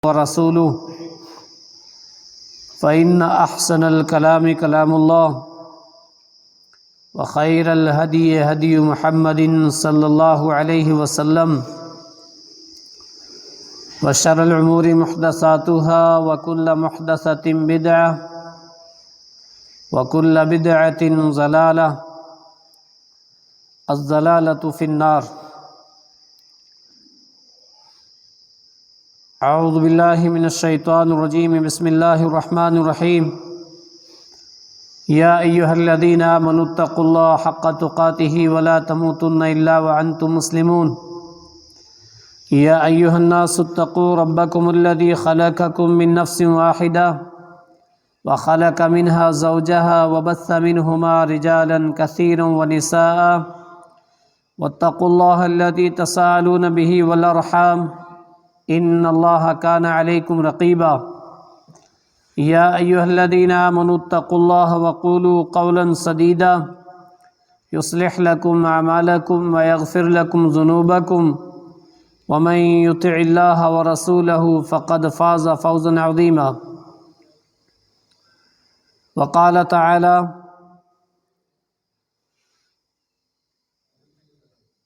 ورسوله فإن أحسن الكلام كلام الله وخير الهدي هدي محمد صلى الله عليه وسلم وشر الأمور محدثاتها وكل محدثة بدعة وكل بدعة ضلالة الضلالة في النار. اعوذ باللہ من الشیطان الرجیم. بسم اللہ الرحمن الرحیم. یا ایہا الذین آمنوا اتقوا اللہ حق تقاتہ ولا تموتن الا وانتم مسلمون. یا ایہا الناس اتقوا ربکم الذی خلقکم من نفس واحدہ وخلق منها زوجها وبث منہما رجالا کثیرا ونساء واتقوا اللہ الذی تساءلون به والارحام ان اللہ کان علیکم رقیبا. یا ایہا الذین آمنوا اتقوا اللہ وقولوا قولا سدیدا یصلح لکم اعمالکم ویغفر لکم ذنوبکم ومن یطع اللہ ورسولہ فقد فاز فوزا عظیما. وقال تعالی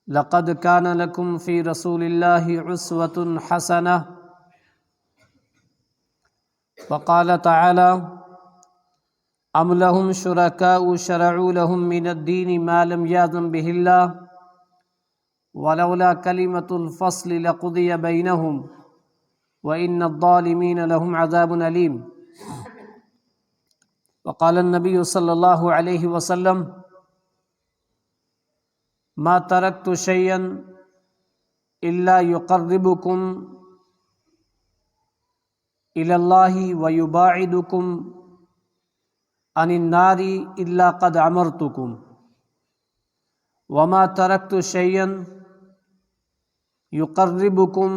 لقد كان لكم في رسول الله أسوة حسنة. وقال تعالى أم لهم شركاء شرعوا لهم من الدين ما لم يأذن به الله ولولا كلمة الفصل لقضي بينهم وإن الظالمين لهم عذاب أليم. وقال النبي صلى الله عليه وسلم ما ترکت شیئا الا یقربکم الی اللہ ویباعدکم عن النار الا قد امرتکم وما ترکت شیئا یقربکم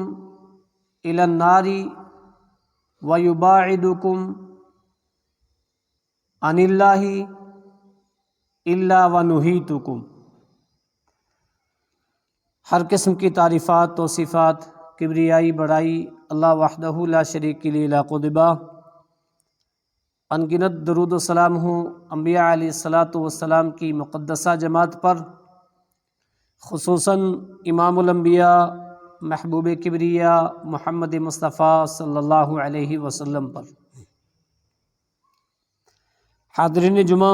الی النار ویباعدکم عن اللہ الا ونہیتکم. ہر قسم کی تعریفات توصیفات کبریائی بڑائی اللہ وحدہ لا شریک کے لیے لاکھ و دبا. انگنت درود و سلام ہوں انبیاء علیہ الصلاۃ والسلام کی مقدسہ جماعت پر، خصوصاً امام الانبیاء محبوب کبریا محمد مصطفیٰ صلی اللہ علیہ وسلم پر. حاضرین جمعہ،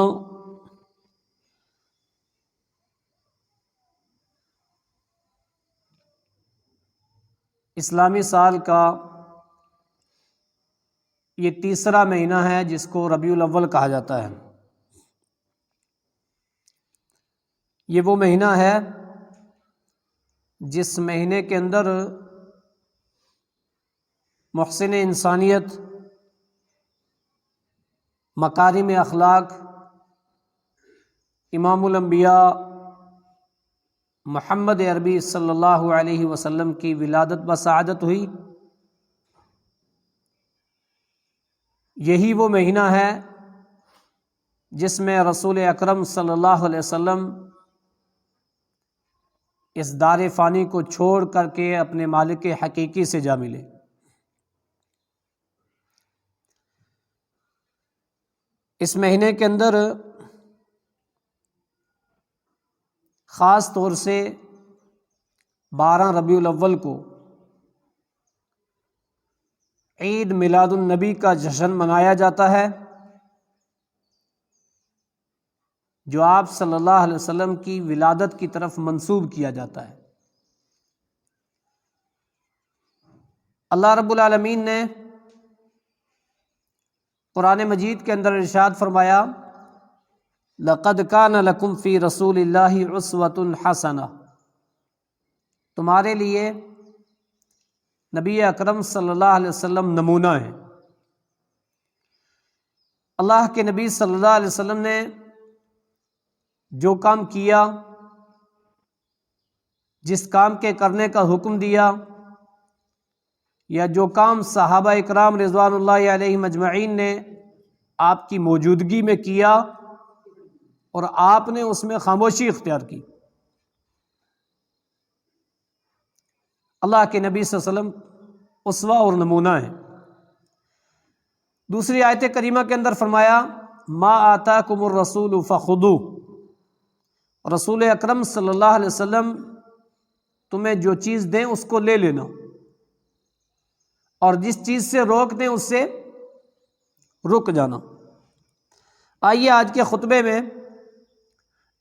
اسلامی سال کا یہ تیسرا مہینہ ہے جس کو ربیع الاول کہا جاتا ہے. یہ وہ مہینہ ہے جس مہینے کے اندر محسن انسانیت، مکارم اخلاق، امام الانبیاء محمد عربی صلی اللہ علیہ وسلم کی ولادت بسعادت ہوئی. یہی وہ مہینہ ہے جس میں رسول اکرم صلی اللہ علیہ وسلم اس دار فانی کو چھوڑ کر کے اپنے مالک حقیقی سے جا ملے. اس مہینے کے اندر خاص طور سے 12 ربیع الاول کو عید میلاد النبی کا جشن منایا جاتا ہے، جو آپ صلی اللہ علیہ وسلم کی ولادت کی طرف منسوب کیا جاتا ہے. اللہ رب العالمین نے قرآن مجید کے اندر ارشاد فرمایا لقد کان لکم فی رسول اللہ اسوۃ حسنہ. تمہارے لیے نبی اکرم صلی اللہ علیہ وسلم نمونہ ہیں. اللہ کے نبی صلی اللہ علیہ وسلم نے جو کام کیا، جس کام کے کرنے کا حکم دیا، یا جو کام صحابہ اکرام رضوان اللہ علیہم اجمعین نے آپ کی موجودگی میں کیا اور آپ نے اس میں خاموشی اختیار کی، اللہ کے نبی صلی اللہ علیہ وسلم اسوہ اور نمونہ ہیں۔ دوسری آیت کریمہ کے اندر فرمایا ما آتاکم الرسول فخذوہ، رسول اکرم صلی اللہ علیہ وسلم تمہیں جو چیز دیں اس کو لے لینا، اور جس چیز سے روک دیں اس سے رک جانا۔ آئیے آج کے خطبے میں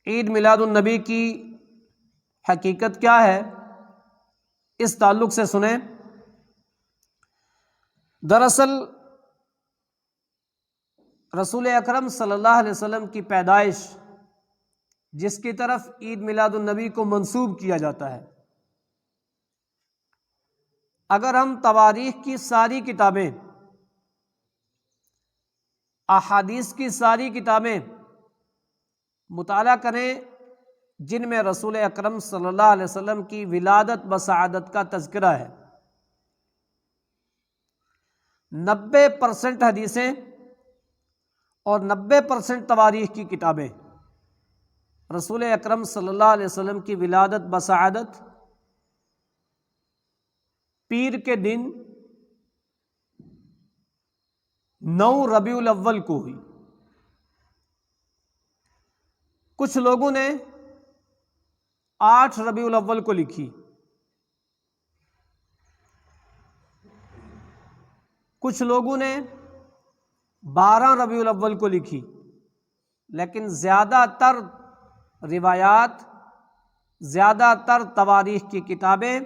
عید میلاد النبی کی حقیقت کیا ہے اس تعلق سے سنیں۔ دراصل رسول اکرم صلی اللہ علیہ وسلم کی پیدائش جس کی طرف عید میلاد النبی کو منسوب کیا جاتا ہے، اگر ہم تواریخ کی ساری کتابیں، احادیث کی ساری کتابیں مطالعہ کریں جن میں رسول اکرم صلی اللہ علیہ وسلم کی ولادت بسعادت کا تذکرہ ہے، 90% حدیثیں اور 90% تواریخ کی کتابیں رسول اکرم صلی اللہ علیہ وسلم کی ولادت بسعادت پیر کے دن 9 ربیع الاول کو ہوئی۔ کچھ لوگوں نے 8 ربیع الاول کو لکھی، کچھ لوگوں نے 12 ربیع الاول کو لکھی، لیکن زیادہ تر روایات، زیادہ تر تواریخ کی کتابیں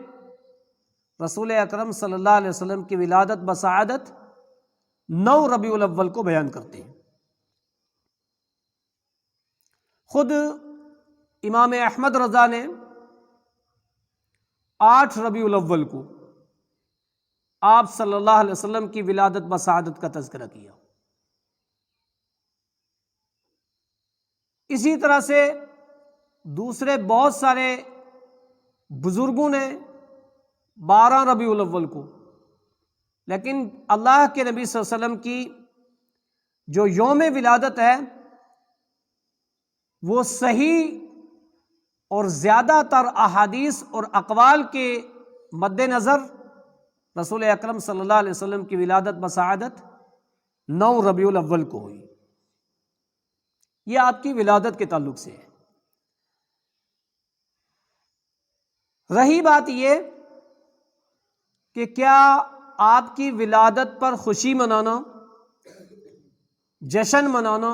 رسول اکرم صلی اللہ علیہ وسلم کی ولادت بسعادت 9 ربیع الاول کو بیان کرتے ہیں۔ خود امام احمد رضا نے 8 ربیع الاول کو آپ صلی اللہ علیہ وسلم کی ولادت بسعادت کا تذکرہ کیا۔ اسی طرح سے دوسرے بہت سارے بزرگوں نے 12 ربیع الاول کو، لیکن اللہ کے نبی صلی اللہ علیہ وسلم کی جو یوم ولادت ہے وہ صحیح اور زیادہ تر احادیث اور اقوال کے مد نظر رسول اکرم صلی اللہ علیہ وسلم کی ولادت بسعادت 9 ربیع الاول کو ہوئی۔ یہ آپ کی ولادت کے تعلق سے ہے۔ رہی بات یہ کہ کیا آپ کی ولادت پر خوشی منانا، جشن منانا،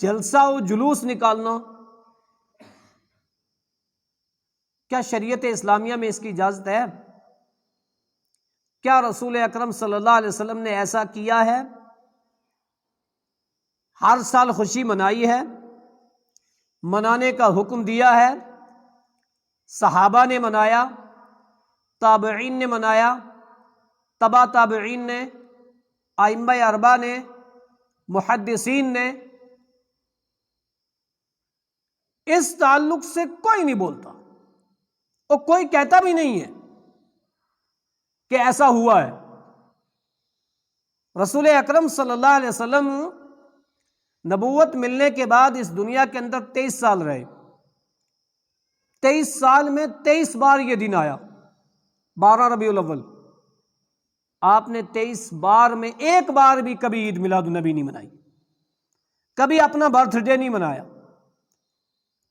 جلسہ و جلوس نکالنا، کیا شریعت اسلامیہ میں اس کی اجازت ہے؟ کیا رسول اکرم صلی اللہ علیہ وسلم نے ایسا کیا ہے؟ ہر سال خوشی منائی ہے، منانے کا حکم دیا ہے، صحابہ نے منایا، تابعین نے منایا، تبع تابعین نے، ائمہ اربعہ نے، محدثین نے، اس تعلق سے کوئی نہیں بولتا اور کوئی کہتا بھی نہیں ہے کہ ایسا ہوا ہے۔ رسول اکرم صلی اللہ علیہ وسلم نبوت ملنے کے بعد اس دنیا کے اندر 23 سال رہے، 23 سال میں 23 بار یہ دن آیا 12 ربیع الاول۔ آپ نے 23 بار میں ایک بار بھی کبھی عید میلاد النبی نہیں منائی، کبھی اپنا برتھ ڈے نہیں منایا،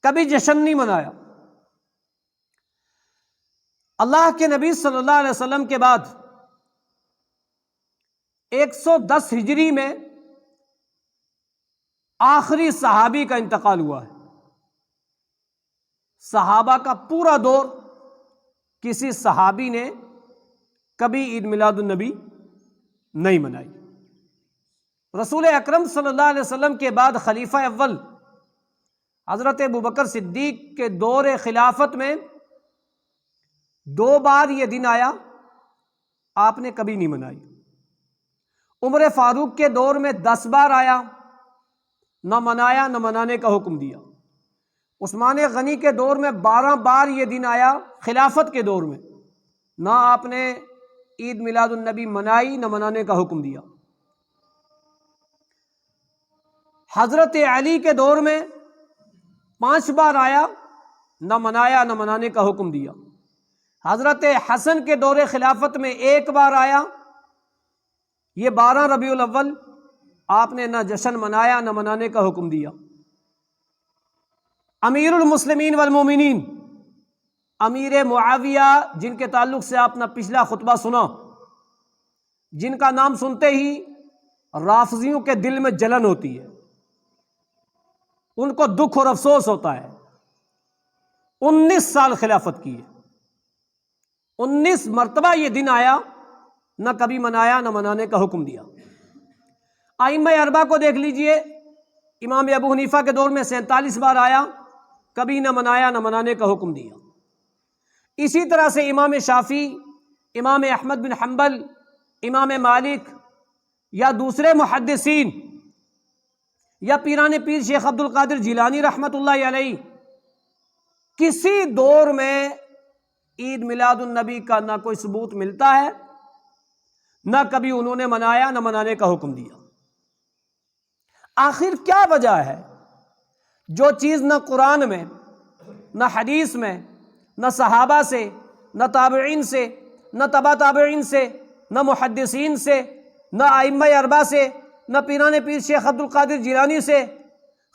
کبھی جشن نہیں منایا۔ اللہ کے نبی صلی اللہ علیہ وسلم کے بعد 110 ہجری میں آخری صحابی کا انتقال ہوا ہے۔ صحابہ کا پورا دور کسی صحابی نے کبھی عید میلاد النبی نہیں منائی۔ رسول اکرم صلی اللہ علیہ وسلم کے بعد خلیفہ اول حضرت ابوبکر صدیق کے دور خلافت میں 2 بار یہ دن آیا، آپ نے کبھی نہیں منائی۔ عمر فاروق کے دور میں 10 بار آیا، نہ منایا، نہ منانے کا حکم دیا۔ عثمان غنی کے دور میں 12 بار یہ دن آیا خلافت کے دور میں، نہ آپ نے عید میلاد النبی منائی، نہ منانے کا حکم دیا۔ حضرت علی کے دور میں 5 بار آیا، نہ منایا، نہ منانے کا حکم دیا۔ حضرت حسن کے دور خلافت میں ایک بار آیا، یہ 12 ربیع الاول، آپ نے نہ جشن منایا نہ منانے کا حکم دیا۔ امیر المسلمین والمومنین امیر معاویہ، جن کے تعلق سے آپ نے پچھلا خطبہ سنا، جن کا نام سنتے ہی رافضیوں کے دل میں جلن ہوتی ہے، ان کو دکھ اور افسوس ہوتا ہے۔ 19 سال خلافت کی ہے، 19 مرتبہ یہ دن آیا، نہ کبھی منایا نہ منانے کا حکم دیا۔ ائمہ اربعہ کو دیکھ لیجئے، امام ابو حنیفہ کے دور میں 47 بار آیا، کبھی نہ منایا نہ منانے کا حکم دیا۔ اسی طرح سے امام شافعی، امام احمد بن حنبل، امام مالک یا دوسرے محدثین یا پیران پیر شیخ عبد القادر جیلانی رحمۃ اللہ علیہ، کسی دور میں عید میلاد النبی کا نہ کوئی ثبوت ملتا ہے، نہ کبھی انہوں نے منایا نہ منانے کا حکم دیا۔ آخر کیا وجہ ہے؟ جو چیز نہ قرآن میں، نہ حدیث میں، نہ صحابہ سے، نہ تابعین سے، نہ تبع تابعین سے، نہ محدثین سے، نہ ائمہ اربعہ سے، نہ پیران پیر شیخ عبد القادر جیلانی سے،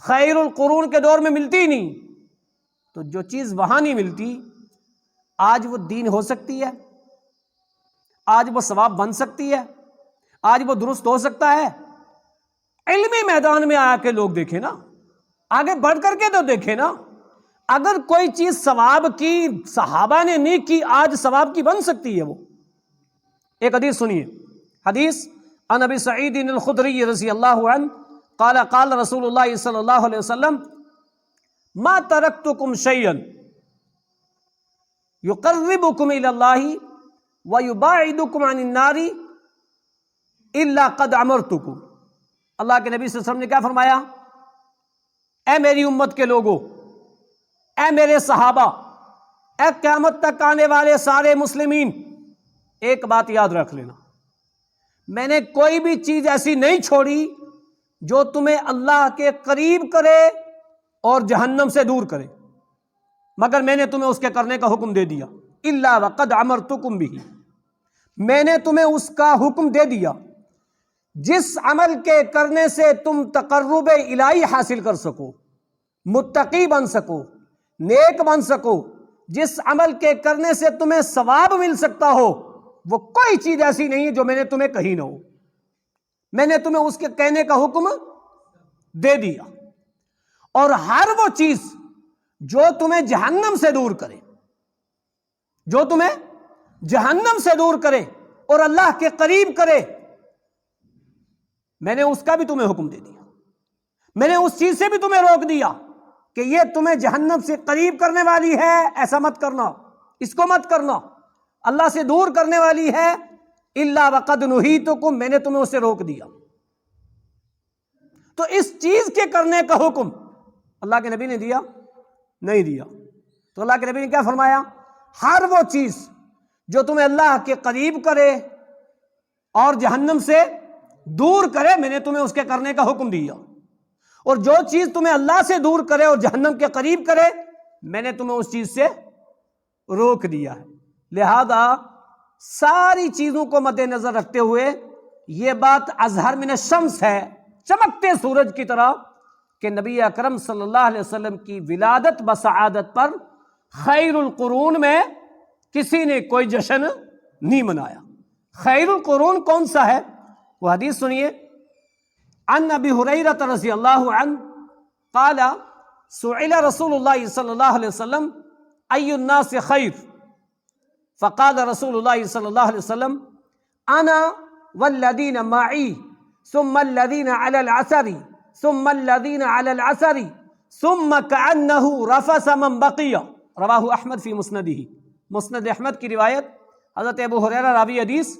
خیر القرون کے دور میں ملتی نہیں، تو جو چیز وہاں نہیں ملتی، آج وہ دین ہو سکتی ہے؟ آج وہ ثواب بن سکتی ہے؟ آج وہ درست ہو سکتا ہے؟ علمی میدان میں آ کے لوگ دیکھیں نا، آگے بڑھ کر کے تو دیکھیں نا۔ اگر کوئی چیز ثواب کی صحابہ نے نہیں کی، آج ثواب کی بن سکتی ہے وہ۔ ایک حدیث سنیے، حدیث عن ابی سعید الخدری رضی اللہ عنہ قال قال رسول اللہ صلی اللہ علیہ وسلم ما ترکتکم شیئا یقربکم الی اللہ ویباعدکم عن النار الا قد امرتکم۔ اللہ کے نبی صلی اللہ علیہ وسلم نے کیا فرمایا؟ اے میری امت کے لوگوں، اے میرے صحابہ، اے قیامت تک آنے والے سارے مسلمین، ایک بات یاد رکھ لینا، میں نے کوئی بھی چیز ایسی نہیں چھوڑی جو تمہیں اللہ کے قریب کرے اور جہنم سے دور کرے، مگر میں نے تمہیں اس کے کرنے کا حکم دے دیا۔ الا وقد امرتکم بہ، میں نے تمہیں اس کا حکم دے دیا جس عمل کے کرنے سے تم تقرب الہی حاصل کر سکو، متقی بن سکو، نیک بن سکو، جس عمل کے کرنے سے تمہیں ثواب مل سکتا ہو، وہ کوئی چیز ایسی نہیں ہے جو میں نے تمہیں کہی نہ ہو۔ میں نے تمہیں اس کے کہنے کا حکم دے دیا، اور ہر وہ چیز جو تمہیں جہنم سے دور کرے، جو تمہیں جہنم سے دور کرے اور اللہ کے قریب کرے، میں نے اس کا بھی تمہیں حکم دے دیا۔ میں نے اس چیز سے بھی تمہیں روک دیا کہ یہ تمہیں جہنم سے قریب کرنے والی ہے، ایسا مت کرنا، اس کو مت کرنا، اللہ سے دور کرنے والی ہے، الا وقد نہیتکم، میں نے تمہیں اسے روک دیا۔ تو اس چیز کے کرنے کا حکم اللہ کے نبی نے دیا؟ نہیں دیا۔ تو اللہ کے نبی نے کیا فرمایا؟ ہر وہ چیز جو تمہیں اللہ کے قریب کرے اور جہنم سے دور کرے، میں نے تمہیں اس کے کرنے کا حکم دیا، اور جو چیز تمہیں اللہ سے دور کرے اور جہنم کے قریب کرے، میں نے تمہیں اس چیز سے روک دیا ہے۔ لہذا ساری چیزوں کو مد نظر رکھتے ہوئے یہ بات اظہر من الشمس ہے، چمکتے سورج کی طرح، کہ نبی اکرم صلی اللہ علیہ وسلم کی ولادت بسعادت پر خیر القرون میں کسی نے کوئی جشن نہیں منایا۔ خیر القرون کون سا ہے؟ وہ حدیث سنیے، عن ابی ہریرہ رضی اللہ عنہ قال سئل رسول اللہ صلی اللہ علیہ وسلم ای الناس خیر فقال رسول اللہ صلی اللہ علیہ وسلم انا والذین معی ثم الذین علی العسر ثم الذین علی العسر ثم کأنہ رفس من بقی، رواہ احمد فی مسندہ۔ مسند احمد کی روایت، حضرت ابو ہریرہ راوی حدیث،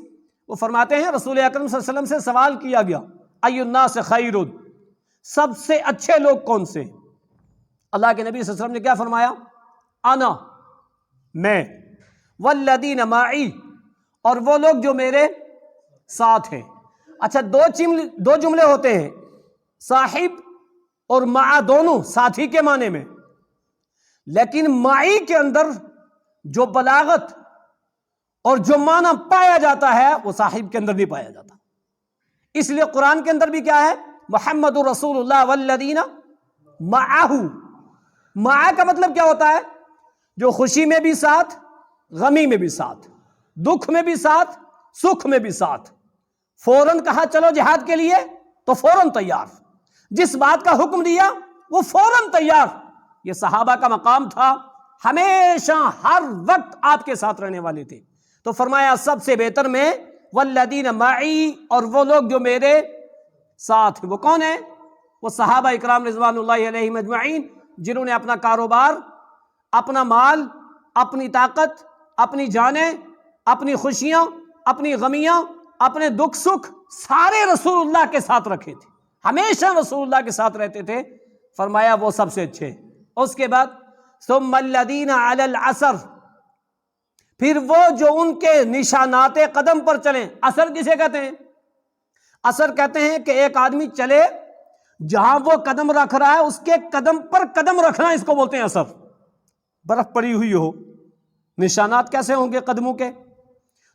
وہ فرماتے ہیں رسول اکرم صلی اللہ علیہ وسلم سے سوال کیا گیا، ای الناس خیر، سب سے اچھے لوگ کون سے؟ اللہ کے نبی صلی اللہ علیہ وسلم نے کیا فرمایا؟ انا، میں، والذین معی، اور وہ لوگ جو میرے ساتھ ہیں۔ اچھا، دو جملے ہوتے ہیں، صاحب اور مع، دونوں ساتھی کے معنی میں، لیکن معی کے اندر جو بلاغت اور جو معنی پایا جاتا ہے وہ صاحب کے اندر نہیں پایا جاتا. اس لیے قرآن کے اندر بھی کیا ہے؟ محمد رسول اللہ والذین معہ. معہ کا مطلب کیا ہوتا ہے؟ جو خوشی میں بھی ساتھ، غمی میں بھی ساتھ، دکھ میں بھی ساتھ، سکھ میں بھی ساتھ. فوراً کہا چلو جہاد کے لیے تو فوراً تیار، جس بات کا حکم دیا وہ فوراً تیار. یہ صحابہ کا مقام تھا، ہمیشہ ہر وقت آپ کے ساتھ رہنے والے تھے. تو فرمایا سب سے بہتر میں والذین معی، اور وہ لوگ جو میرے ساتھ ہیں. وہ کون ہیں؟ وہ صحابہ اکرام رضوان اللہ علیہم اجمعین، جنہوں نے اپنا کاروبار، اپنا مال، اپنی طاقت، اپنی جانیں، اپنی خوشیاں، اپنی غمیاں، اپنے دکھ سکھ سارے رسول اللہ کے ساتھ رکھے تھے، ہمیشہ رسول اللہ کے ساتھ رہتے تھے. فرمایا وہ سب سے اچھے. اس کے بعد ثم الذین علی العصر، پھر وہ جو ان کے نشانات قدم پر چلیں. اثر کسے کہتے ہیں؟ اثر کہتے ہیں کہ ایک آدمی چلے، جہاں وہ قدم رکھ رہا ہے اس کے قدم پر قدم رکھنا، اس کو بولتے ہیں اثر. برف پڑی ہوئی ہو، نشانات کیسے ہوں گے قدموں کے؟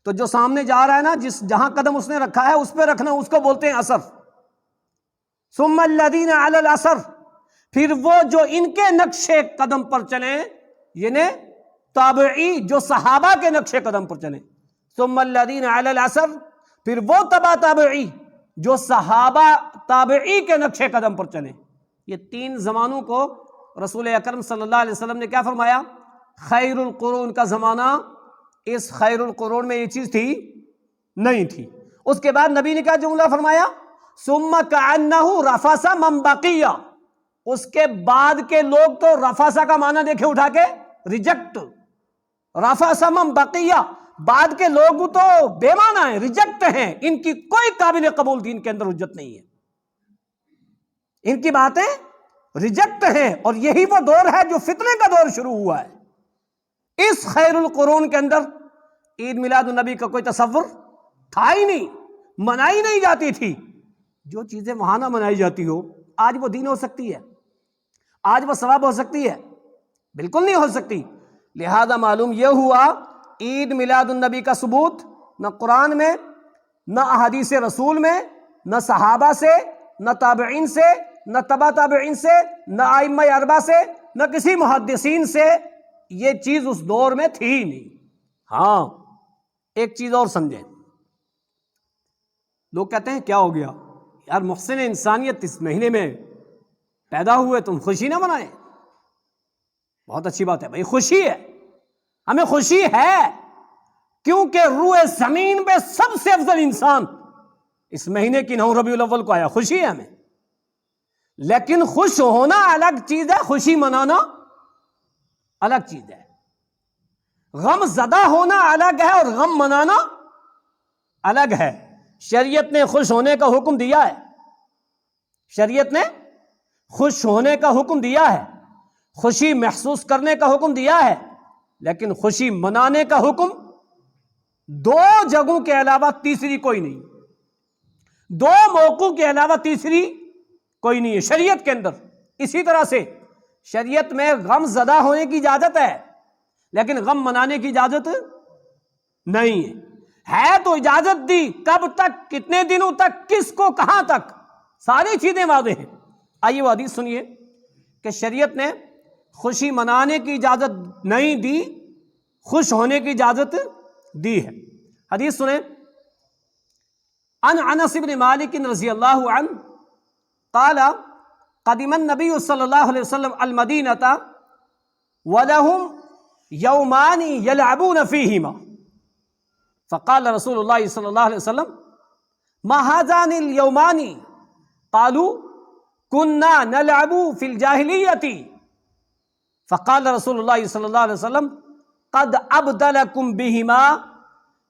تو جو سامنے جا رہا ہے نا، جہاں قدم اس نے رکھا ہے اس پہ رکھنا، اس کو بولتے ہیں اثر. ثم الذین علی الاثر، پھر وہ جو ان کے نقش قدم پر چلیں، یعنی تابعی جو صحابہ کے نقش قدم پر چلیں. ثم الذین علی الاثر، پھر وہ تبع تابعی جو صحابہ تابعی کے نقش قدم پر چلیں. یہ تین زمانوں کو رسول اکرم صلی اللہ علیہ وسلم نے کیا فرمایا؟ خیر القرون کا زمانہ. اس خیر القرون میں یہ چیز تھی نہیں تھی. اس کے بعد نبی نے کیا جملہ فرمایا؟ ثم کأنہ رفس من بقیہ. اس کے بعد کے لوگ تو رفسا کا معنی دیکھے اٹھا کے، ریجیکٹ. رفس من بقیہ، بعد کے لوگ تو بے معنی ہیں، ریجیکٹ ہیں، ان کی کوئی قابل قبول دین کے اندر حجت نہیں ہے، ان کی باتیں ریجیکٹ ہیں. اور یہی وہ دور ہے جو فتنے کا دور شروع ہوا ہے. اس خیر القرون کے اندر عید میلاد النبی کا کوئی تصور تھا ہی نہیں، منائی نہیں جاتی تھی. جو چیزیں وہاں نہ منائی جاتی ہو، آج وہ دین ہو سکتی ہے؟ آج وہ ثواب ہو سکتی ہے؟ بالکل نہیں ہو سکتی. لہذا معلوم یہ ہوا عید میلاد النبی کا ثبوت نہ قرآن میں، نہ احادیث رسول میں، نہ صحابہ سے، نہ تابعین سے، نہ تبع تابعین سے، نہ ائمہ اربعہ سے، نہ کسی محدثین سے. یہ چیز اس دور میں تھی ہی نہیں. ہاں ایک چیز اور سمجھیں، لوگ کہتے ہیں کیا ہو گیا یار، محسن انسانیت اس مہینے میں پیدا ہوئے، تم خوشی نہ منائے؟ بہت اچھی بات ہے بھائی، خوشی ہے، ہمیں خوشی ہے، کیونکہ روئے زمین پہ سب سے افضل انسان اس مہینے کی 9 ربیع الاول کو آیا. خوشی ہے ہمیں، لیکن خوش ہونا الگ چیز ہے، خوشی منانا الگ چیز ہے. غم زدہ ہونا الگ ہے اور غم منانا الگ ہے. شریعت نے خوش ہونے کا حکم دیا ہے، شریعت نے خوش ہونے کا حکم دیا ہے، خوشی محسوس کرنے کا حکم دیا ہے، لیکن خوشی منانے کا حکم 2 جگہوں کے علاوہ تیسری کوئی نہیں، 2 موقعوں کے علاوہ تیسری کوئی نہیں ہے شریعت کے اندر. اسی طرح سے شریعت میں غم زدہ ہونے کی اجازت ہے، لیکن غم منانے کی اجازت نہیں ہے. ہے تو اجازت دی، کب تک، کتنے دنوں تک، کس کو، کہاں تک، ساری چیزیں واضح ہیں. آئیے وہ حدیث سنیے کہ شریعت نے خوشی منانے کی اجازت نہیں دی، خوش ہونے کی اجازت دی ہے. حدیث سنیں، عن انس بن مالک رضی اللہ عنہ قال قدم النبی صلی اللہ علیہ وسلم المدینۃ ولهم یومان یلعبون فیہما فقال رسول اللہ صلی اللہ علیہ وسلم ما هذان اليومان قالوا كنا نلعب في الجاہلیۃ فقال رسول اللہ صلی اللہ علیہ وسلم قد ابدلکم بہما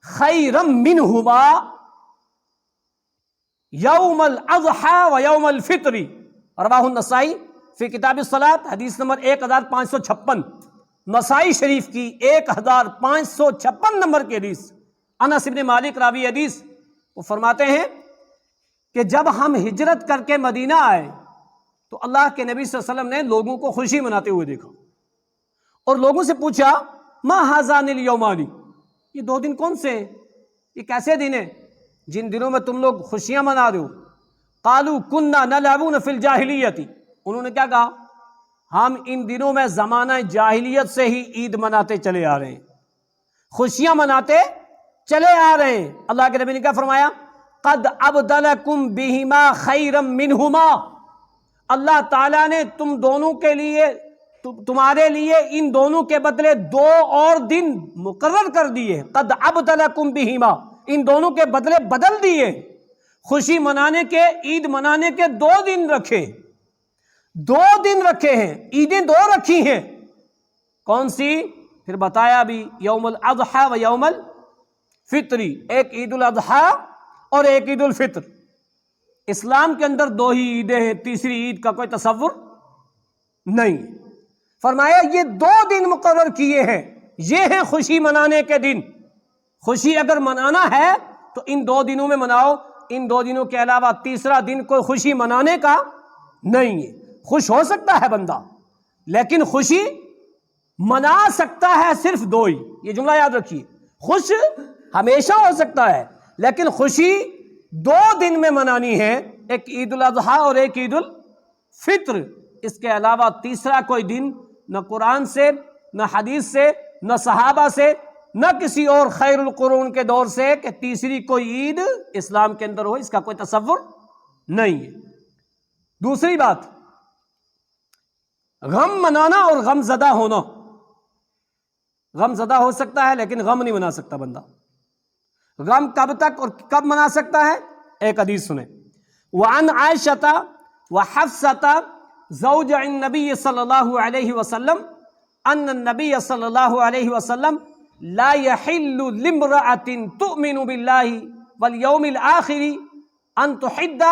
خیرا منہما یوم الاضحی و یوم الفطر. رواہ النسائی فی کتاب الصلاۃ، حدیث نمبر 1556، نسائی شریف کی 1556 نمبر کی حدیث. انس بن مالک راوی حدیث وہ فرماتے ہیں کہ جب ہم ہجرت کر کے مدینہ آئے تو اللہ کے نبی صلی اللہ علیہ وسلم نے لوگوں کو خوشی مناتے ہوئے دیکھا اور لوگوں سے پوچھا ما ہذان الیومان، یہ 2 دن کون سے ہیں؟ یہ کیسے دن ہیں جن دنوں میں تم لوگ خوشیاں منا رہے ہو؟ قالوا كنا نلعب في الجاہلیت، انہوں نے کیا کہا؟ ہم ان دنوں میں زمانہ جاہلیت سے ہی عید مناتے چلے آ رہے ہیں، خوشیاں مناتے چلے آ رہے ہیں۔ اللہ کے نبی نے کیا فرمایا؟ قد ابدلکم بہما خیرا منہما، اللہ تعالیٰ نے تم دونوں کے لیے، تمہارے لیے ان دونوں کے بدلے 2 اور دن مقرر کر دیے۔ قد ابدلکم بہما، ان دونوں کے بدلے بدل دیے۔ خوشی منانے کے، عید منانے کے 2 دن رکھے، 2 دن رکھے ہیں، عیدیں 2 رکھی ہیں۔ کون سی؟ پھر بتایا بھی یوم الاضحیٰ و یوم الفطری، ایک عید الاضحیٰ اور ایک عید الفطر۔ اسلام کے اندر 2 ہی عیدیں ہیں، تیسری عید کا کوئی تصور نہیں۔ فرمایا یہ 2 دن مقرر کیے ہیں، یہ ہیں خوشی منانے کے دن۔ خوشی اگر منانا ہے تو ان 2 دنوں میں مناؤ، ان 2 دنوں کے علاوہ تیسرا دن کوئی خوشی منانے کا نہیں ہے۔ خوش ہو سکتا ہے بندہ، لیکن خوشی منا سکتا ہے صرف 2 ہی، یہ جملہ یاد رکھیے۔ خوش ہمیشہ ہو سکتا ہے، لیکن خوشی 2 دن میں منانی ہے، ایک عید الاضحیٰ اور ایک عید الفطر۔ اس کے علاوہ تیسرا کوئی دن نہ قرآن سے، نہ حدیث سے، نہ صحابہ سے، نہ کسی اور خیر القرون کے دور سے کہ تیسری کوئی عید اسلام کے اندر ہو، اس کا کوئی تصور نہیں ہے۔ دوسری بات، غم منانا اور غم زدہ ہونا۔ غم زدہ ہو سکتا ہے لیکن غم نہیں منا سکتا بندہ۔ غم کب تک اور کب منا سکتا ہے؟ ایک حدیث سنیں۔ وعن عائشہ وحفصہ زوج النبی صلی اللہ علیہ وسلم ان النبی صلی اللہ علیہ وسلم لا يحل لامرأة تؤمن بالله والیوم الآخر ان تحد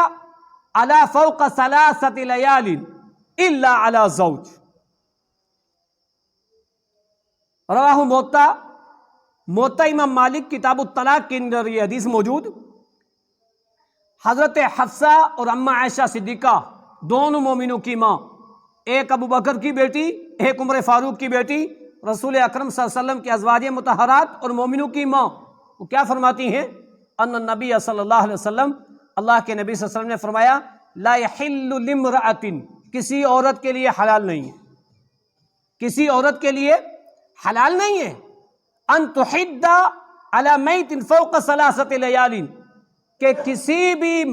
على فوق 3 لیال الا على زوج۔ رواہ موطا امام مالک کتاب الطلاق کے اندر یہ حدیث موجود۔ حضرت حفصہ اور اماں عائشہ صدیقہ، دونوں مومنوں کی ماں، ایک ابو بکر کی بیٹی، ایک عمر فاروق کی بیٹی، رسول اکرم صلی اللہ علیہ وسلم کی ازواج مطہرات اور مومنوں کی ماں، وہ کیا فرماتی ہیں؟ ان النبی صلی اللہ علیہ وسلم، اللہ کے نبی صلی اللہ علیہ وسلم نے فرمایا لا يحل لامرأة، کسی عورت کے لیے حلال نہیں ہے، کسی عورت کے لیے حلال نہیں ہے ان تحد علی میت فوق 3 لیال، کہ کسی بھی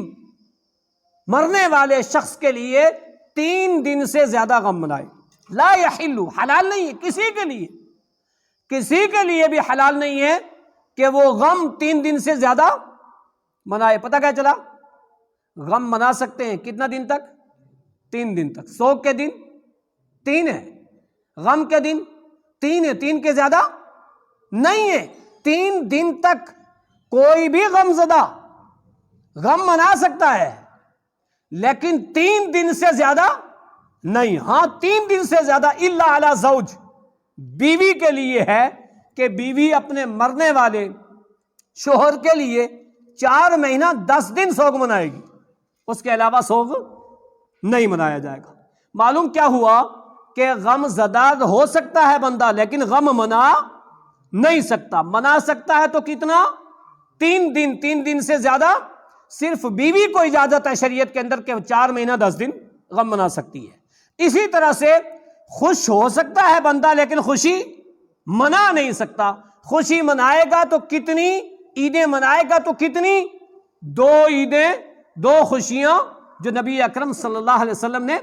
مرنے والے شخص کے لیے 3 دن سے زیادہ غم منائے۔ لا یحل، حلال نہیں ہے کسی کے لیے، کسی کے لیے بھی حلال نہیں ہے کہ وہ غم 3 دن سے زیادہ منائے۔ پتہ کیا چلا؟ غم منا سکتے ہیں کتنا دن تک؟ 3 دن تک۔ سوگ کے دن 3 ہے، غم کے دن 3 ہے، 3 کے زیادہ نہیں ہے۔ 3 دن تک کوئی بھی غم زدہ غم منا سکتا ہے، لیکن 3 دن سے زیادہ نہیں۔ ہاں 3 دن سے زیادہ الا علی زوج، بیوی کے لیے ہے کہ بیوی اپنے مرنے والے شوہر کے لیے 4 مہینہ 10 دن سوگ منائے گی، اس کے علاوہ سوگ نہیں منایا جائے گا۔ معلوم کیا ہوا کہ غم زدہ ہو سکتا ہے بندہ، لیکن غم منا نہیں سکتا۔ منا سکتا ہے تو کتنا؟ 3 دن، 3 دن سے زیادہ صرف بیوی کو اجازت ہے شریعت کے اندر کہ 4 مہینہ 10 دن غم منا سکتی ہے۔ اسی طرح سے خوش ہو سکتا ہے بندہ، لیکن خوشی منا نہیں سکتا۔ خوشی منائے گا تو کتنی عیدیں منائے گا تو کتنی؟ 2 عیدیں، 2 خوشیاں جو نبی اکرم صلی اللہ علیہ وسلم نے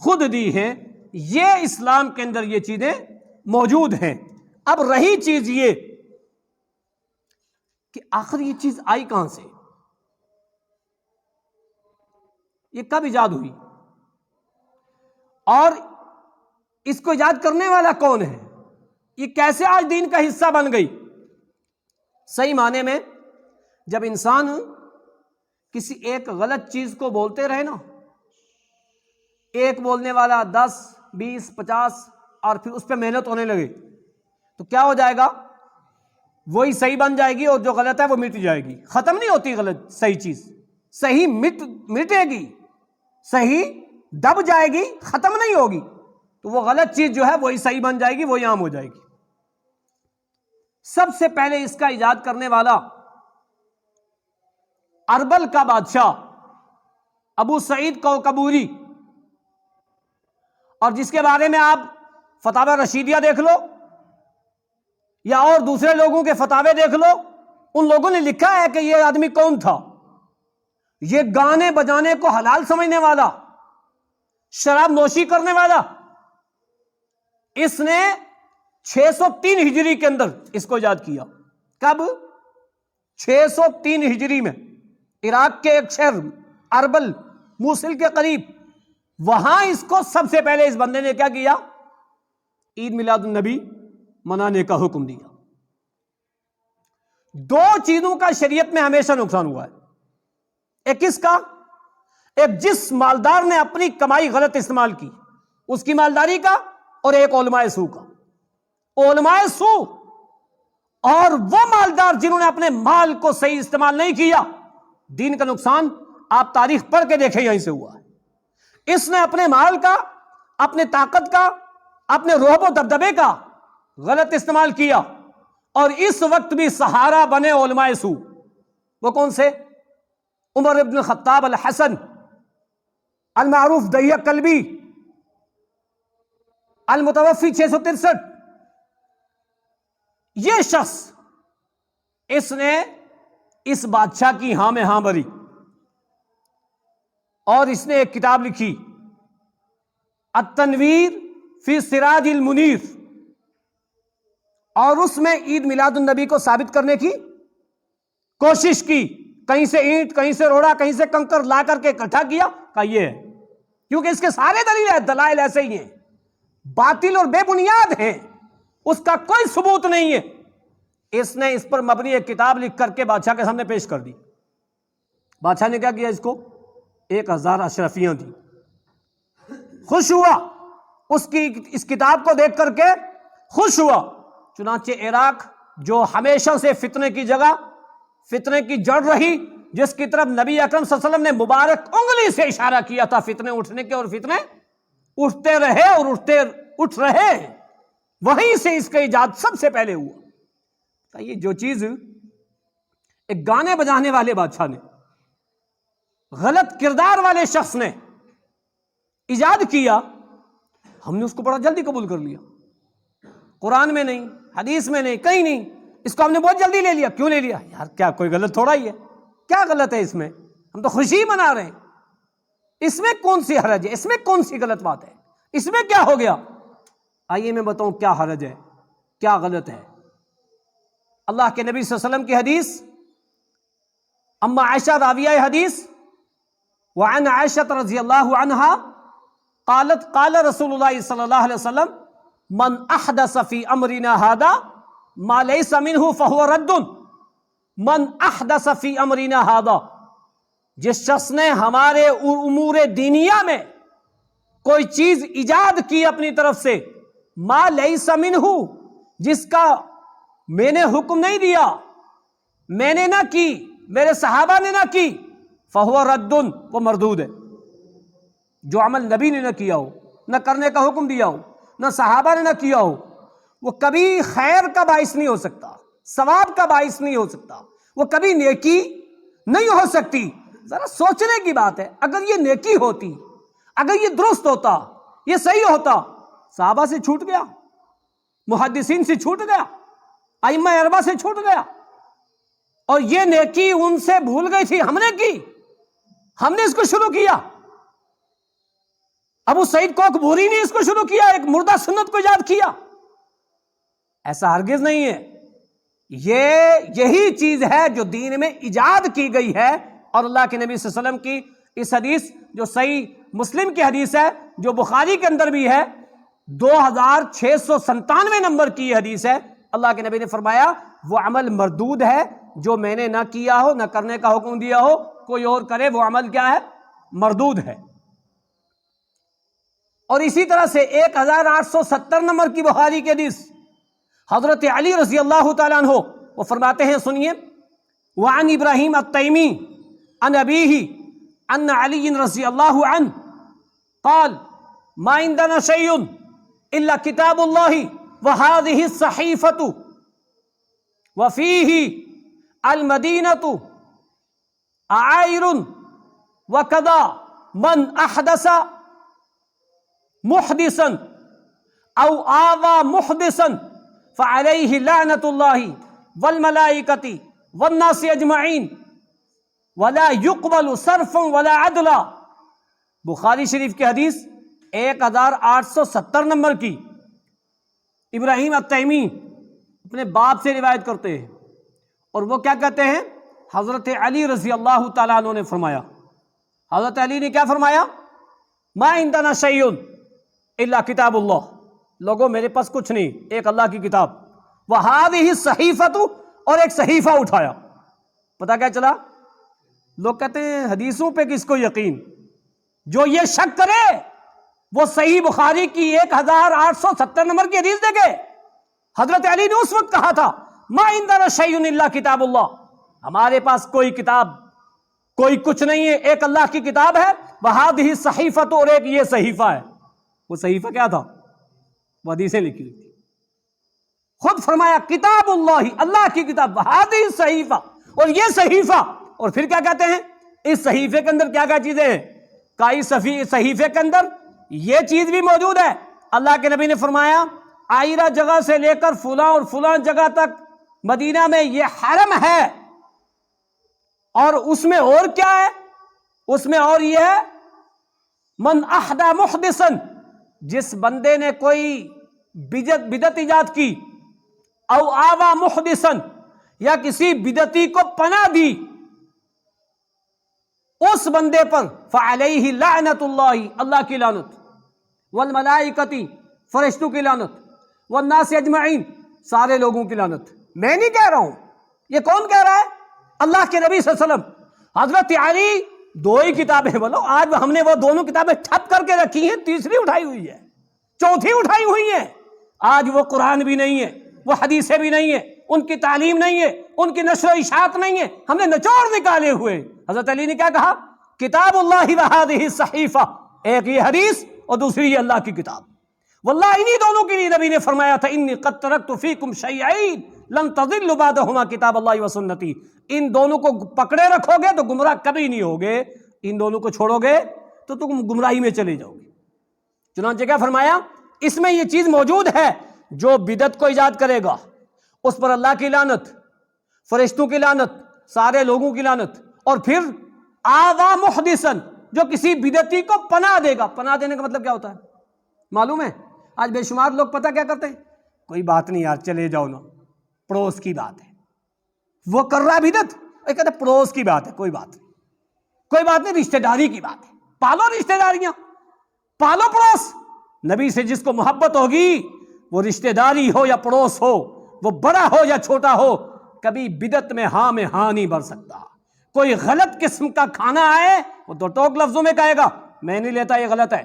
خود دی ہیں۔ یہ اسلام کے اندر یہ چیزیں موجود ہیں۔ اب رہی چیز یہ کہ آخر یہ چیز آئی کہاں سے؟ یہ کب ایجاد ہوئی اور اس کو ایجاد کرنے والا کون ہے؟ یہ کیسے آج دین کا حصہ بن گئی؟ صحیح معنی میں جب انسان کسی ایک غلط چیز کو بولتے رہے نا، ایک بولنے والا 10 20 50 اور پھر اس پہ محنت ہونے لگے تو کیا ہو جائے گا؟ وہی صحیح بن جائے گی اور جو غلط ہے وہ مٹ جائے گی۔ ختم نہیں ہوتی غلط صحیح چیز، صحیح مٹے گی، صحیح دب جائے گی، ختم نہیں ہوگی۔ تو وہ غلط چیز جو ہے وہی صحیح بن جائے گی، وہی عام ہو جائے گی۔ سب سے پہلے اس کا ایجاد کرنے والا اربل کا بادشاہ ابو سعید کوکبوری، اور جس کے بارے میں آپ فتاوی رشیدیہ دیکھ لو یا اور دوسرے لوگوں کے فتاوے دیکھ لو، ان لوگوں نے لکھا ہے کہ یہ آدمی کون تھا۔ یہ گانے بجانے کو حلال سمجھنے والا، شراب نوشی کرنے والا، اس نے 603 ہجری کے اندر اس کو ایجاد کیا۔ کب؟ 603 ہجری میں عراق کے ایک شہر اربل، موصل کے قریب، وہاں اس کو سب سے پہلے اس بندے نے کیا کیا؟ عید میلاد النبی منانے کا حکم دیا۔ دو چیزوں کا شریعت میں ہمیشہ نقصان ہوا ہے، ایک کس کا؟ ایک جس مالدار نے اپنی کمائی غلط استعمال کی اس کی مالداری کا، اور ایک علماء سو کا۔ علماء سو اور وہ مالدار جنہوں نے اپنے مال کو صحیح استعمال نہیں کیا، دین کا نقصان آپ تاریخ پڑھ کے دیکھیں یہیں سے ہوا ہے۔ اس نے اپنے مال کا، اپنے طاقت کا، اپنے رعب و دبدبے کا غلط استعمال کیا، اور اس وقت بھی سہارا بنے علماء سو۔ وہ کون سے؟ عمر ابن الخطاب الحسن المعروف دہیہ کلبی، المتوفی 663، یہ شخص اس نے اس بادشاہ کی ہاں میں ہاں بھری، اور اس نے ایک کتاب لکھی التنویر فی سراج المنیر، اور اس میں عید میلاد النبی کو ثابت کرنے کی کوشش کی۔ کہیں سے اینٹ، کہیں سے روڑا، کہیں سے کنکر لا کر کے اکٹھا کیا، کہا یہ ہے، کیونکہ اس کے سارے دلائل ایسے ہی ہیں، باطل اور بے بنیاد ہیں، اس کا کوئی ثبوت نہیں ہے۔ اس نے اس پر مبنی ایک کتاب لکھ کر کے بادشاہ کے سامنے پیش کر دی۔ بادشاہ نے کیا کیا؟ اس کو 1000 اشرفیاں دی، خوش ہوا، اس کتاب کو دیکھ کر کے خوش ہوا۔ چنانچہ عراق جو ہمیشہ سے فتنے کی جگہ، فتنے کی جڑ رہی، جس کی طرف نبی اکرم صلی اللہ علیہ وسلم نے مبارک انگلی سے اشارہ کیا تھا فتنے اٹھنے کے، اور فتنے اٹھتے رہے اور اٹھ رہے، وہیں سے اس کا ایجاد سب سے پہلے ہوا۔ یہ جو چیز ایک گانے بجانے والے بادشاہ نے، غلط کردار والے شخص نے ایجاد کیا، ہم نے اس کو بڑا جلدی قبول کر لیا۔ قرآن میں نہیں، حدیث میں نہیں، کہیں نہیں، اس کو ہم نے بہت جلدی لے لیا۔ کیوں لے لیا؟ یار کیا کوئی غلط تھوڑا ہی ہے، کیا غلط ہے اس میں؟ ہم تو خوشی منا رہے ہیں، اس میں کون سی حرج ہے؟ اس میں کون سی غلط بات ہے؟ اس میں کیا ہو گیا؟ آئیے میں بتاؤں کیا حرج ہے، کیا غلط ہے۔ اللہ کے نبی صلی اللہ علیہ وسلم کی حدیث، اما عائشہ راویہ حدیث، وعن عائشہ رضی اللہ عنہا قالت قال رسول اللہ صلی اللہ علیہ وسلم من احدث فی امرنا ھذا ما لیس منہ فہو رد۔ من احدث فی امرنا ھذا، جس شخص نے ہمارے امور دینیہ میں کوئی چیز ایجاد کی اپنی طرف سے، ما لیس منہ، جس کا میں نے حکم نہیں دیا، میں نے نہ کی، میرے صحابہ نے نہ کی، فہو رد، وہ مردود ہے۔ جو عمل نبی نے نہ کیا ہو، نہ کرنے کا حکم دیا ہو، نہ صحابہ نے نہ کیا ہو، وہ کبھی خیر کا باعث نہیں ہو سکتا، ثواب کا باعث نہیں ہو سکتا، وہ کبھی نیکی نہیں ہو سکتی۔ ذرا سوچنے کی بات ہے، اگر یہ نیکی ہوتی، اگر یہ درست ہوتا، یہ صحیح ہوتا، صحابہ سے چھوٹ گیا، محدثین سے چھوٹ گیا، ائمہ اربعہ سے چھوٹ گیا، اور یہ نیکی ان سے بھول گئی تھی، ہم نے کی، ہم نے اس کو شروع کیا۔ ابو سعید کوکبوری نے اس کو شروع کیا، ایک مردہ سنت کو ایجاد کیا۔ ایسا ہرگز نہیں ہے، یہی چیز ہے جو دین میں ایجاد کی گئی ہے، اور اللہ کے نبی صلی اللہ علیہ وسلم کی اس حدیث جو صحیح مسلم کی حدیث ہے، جو بخاری کے اندر بھی ہے، 2697 نمبر کی یہ حدیث ہے، اللہ کے نبی نے فرمایا وہ عمل مردود ہے جو میں نے نہ کیا ہو، نہ کرنے کا حکم دیا ہو، کوئی اور کرے، وہ عمل کیا ہے؟ مردود ہے۔ اور اسی طرح سے 1870 نمبر کی بخاری کی حدیث، حضرت علی رضی اللہ تعالیٰ عنہ وہ فرماتے ہیں، سنیے، وعن ابراہیم التیمی عن ابیہ ان علی رضی اللہ عنہ قال ما عندنا شیء الا کتاب اللہ وهذه الصحیفۃ وفیہ المدینۃ عائر وکذا من احدث محدثا او آوى محدثا فعليه لعنة الله والملائكة والناس اجمعین ولا يقبل صرفا ولا عدلا۔ بخاری شریف کی حدیث 1870 نمبر کی، ابراہیم التیمی اپنے باپ سے روایت کرتے ہیں، اور وہ کیا کہتے ہیں؟ حضرت علی رضی اللہ تعالیٰ عنہ نے فرمایا، حضرت علی نے کیا فرمایا؟ ما عندنا شیء الا کتاب اللہ، لوگوں میرے پاس کچھ نہیں، ایک اللہ کی کتاب، وہذہ الصحیفۃ، اور ایک صحیفہ اٹھایا۔ پتہ کیا چلا؟ لوگ کہتے ہیں حدیثوں پہ کس کو یقین؟ جو یہ شک کرے وہ صحیح بخاری کی 1870 نمبر کی حدیث دیکھے۔ حضرت علی نے اس وقت کہا تھا ما عندنا شیء الا کتاب اللہ، ہمارے پاس کوئی کتاب، کوئی کچھ نہیں ہے، ایک اللہ کی کتاب ہے، وہذہ الصحیفۃ، اور ایک یہ صحیفہ ہے۔ وہ صحیفہ کیا تھا؟ وہ حدیثیں لکھی ہوئی تھی۔ خود فرمایا کتاب اللہ، اللہ کی کتاب، وہذہ الصحیفہ، اور یہ صحیفہ۔ اور پھر کیا کہتے ہیں؟ اس صحیفے کے اندر کیا کیا چیزیں ہیں؟ کئی صحیفے کے اندر یہ چیز بھی موجود ہے، اللہ کے نبی نے فرمایا آئرہ جگہ سے لے کر فلاں اور فلاں جگہ تک مدینہ میں یہ حرم ہے، اور اس میں اور کیا ہے؟ اس میں اور یہ ہے من احدى محدثا، جس بندے نے کوئی بدعت ایجاد کی، او آوى محدثا، یا کسی بدعتی کو پناہ دی، اس بندے پر فعلیہ لعنت اللہ، اللہ کی لعنت، والملائکۃ، فرشتوں کی لعنت، والناس اجمعین، سارے لوگوں کی لعنت۔ میں نہیں کہہ رہا ہوں، یہ کون کہہ رہا ہے؟ اللہ کے نبی صلی اللہ علیہ وسلم۔ حضرت علی دو ہی کتابیں، بولو آج ہم نے وہ دونوں کتابیں ٹھپ کر کے رکھی ہیں، تیسری اٹھائی ہوئی ہے، چوتھی اٹھائی ہوئی ہے۔ آج وہ قرآن بھی نہیں ہے، وہ حدیثیں بھی نہیں ہے، ان کی تعلیم نہیں ہے، ان کی نشر و اشاعت نہیں ہے، ہم نے نچوڑ نکالے ہوئے۔ حضرت علی نے کیا کہا؟ کتاب اللہ وہذہ الصحیفہ، ایک یہ حدیث اور دوسری یہ اللہ کی کتاب۔ واللہ انہی دونوں کے لیے نبی نے فرمایا تھا انی قد ترکت فیکم شیئین لن تضلوا بعدہما کتاب اللہ و سنتی، ان دونوں کو پکڑے رکھو گے تو گمراہ کبھی نہیں ہوگے، ان دونوں کو چھوڑو گے تو تم گمراہی میں چلے جاؤ گے۔ چنانچہ کیا فرمایا؟ اس میں یہ چیز موجود ہے، جو بدعت کو ایجاد کرے گا اس پر اللہ کی لعنت، فرشتوں کی لعنت، سارے لوگوں کی لعنت، اور پھر آوى محدثا، جو کسی بدعتی کو پناہ دے گا۔ پناہ دینے کا مطلب کیا ہوتا ہے معلوم ہے؟ آج بے شمار لوگ پتہ کیا کرتے ہیں؟ کوئی بات نہیں یار، چلے جاؤ نا، پڑوس کی بات ہے، وہ کر رہا ہے بدعت، وہ کہتے ہیں پڑوس کی بات ہے، کوئی بات نہیں، کوئی بات نہیں، رشتہ داری کی بات ہے، پالو رشتہ داریاں، پالو پڑوس۔ نبی سے جس کو محبت ہوگی، وہ رشتہ داری ہو یا پڑوس ہو، وہ بڑا ہو یا چھوٹا ہو، کبھی بدعت میں ہاں نہیں بھر سکتا۔ کوئی غلط قسم کا کھانا آئے، وہ دو ٹوک لفظوں میں کہے گا میں نہیں لیتا، یہ غلط ہے،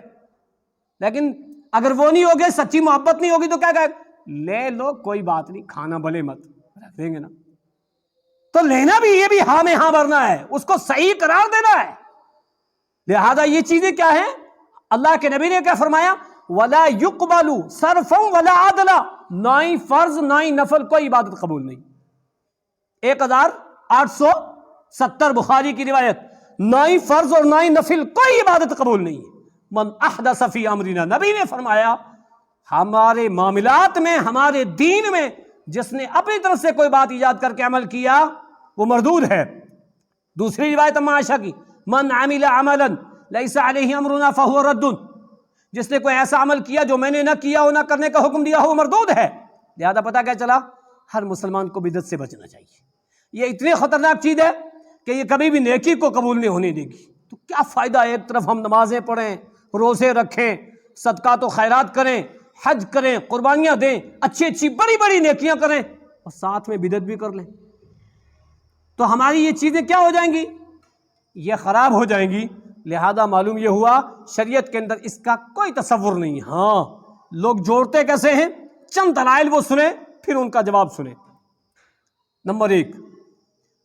لیکن اگر وہ نہیں ہوگے، سچی محبت نہیں ہوگی تو کیا کہے گا؟ لے لو، کوئی بات نہیں، کھانا بھلے مت، رکھ دیں گے نا۔ تو لینا بھی، یہ بھی ہاں میں ہاں بھرنا ہے، اس کو صحیح قرار دینا ہے۔ لہذا یہ چیزیں کیا ہیں؟ اللہ کے نبی نے کیا فرمایا؟ وَلَا يُقْبَلُ صَرْفًا وَلَا عَدْلًا، نہ ہی فرض نہ ہی نفل، کوئی عبادت قبول نہیں۔ 1870 بخاری کی روایت، نہ ہی فرض اور نہ ہی نفل، کوئی عبادت قبول نہیں ہے۔ من احدث فی امرنا، نبی نے فرمایا ہمارے معاملات میں، ہمارے دین میں جس نے اپنی طرف سے کوئی بات ایجاد کر کے عمل کیا وہ مردود ہے۔ دوسری روایت اما عائشہ کی، من عمل عملا لیس علیہ امرنا فہو رد، جس نے کوئی ایسا عمل کیا جو میں نے نہ کیا ہو، نہ کرنے کا حکم دیا ہو، وہ مردود ہے۔ لہذا پتہ کیا چلا؟ ہر مسلمان کو بدعت سے بچنا چاہیے۔ یہ اتنی خطرناک چیز ہے کہ یہ کبھی بھی نیکی کو قبول نہیں ہونے دے گی۔ تو کیا فائدہ ہے ایک طرف ہم نمازیں پڑھیں، روزے رکھیں، صدقات و خیرات کریں، حج کریں، قربانیاں دیں، اچھی اچھی بڑی بڑی نیکیاں کریں، اور ساتھ میں بدعت بھی کر لیں، تو ہماری یہ چیزیں کیا ہو جائیں گی؟ یہ خراب ہو جائیں گی۔ لہذا معلوم یہ ہوا شریعت کے اندر اس کا کوئی تصور نہیں۔ ہاں، لوگ جوڑتے کیسے ہیں؟ چند دلائل وہ سنیں، پھر ان کا جواب سنیں۔ نمبر 1،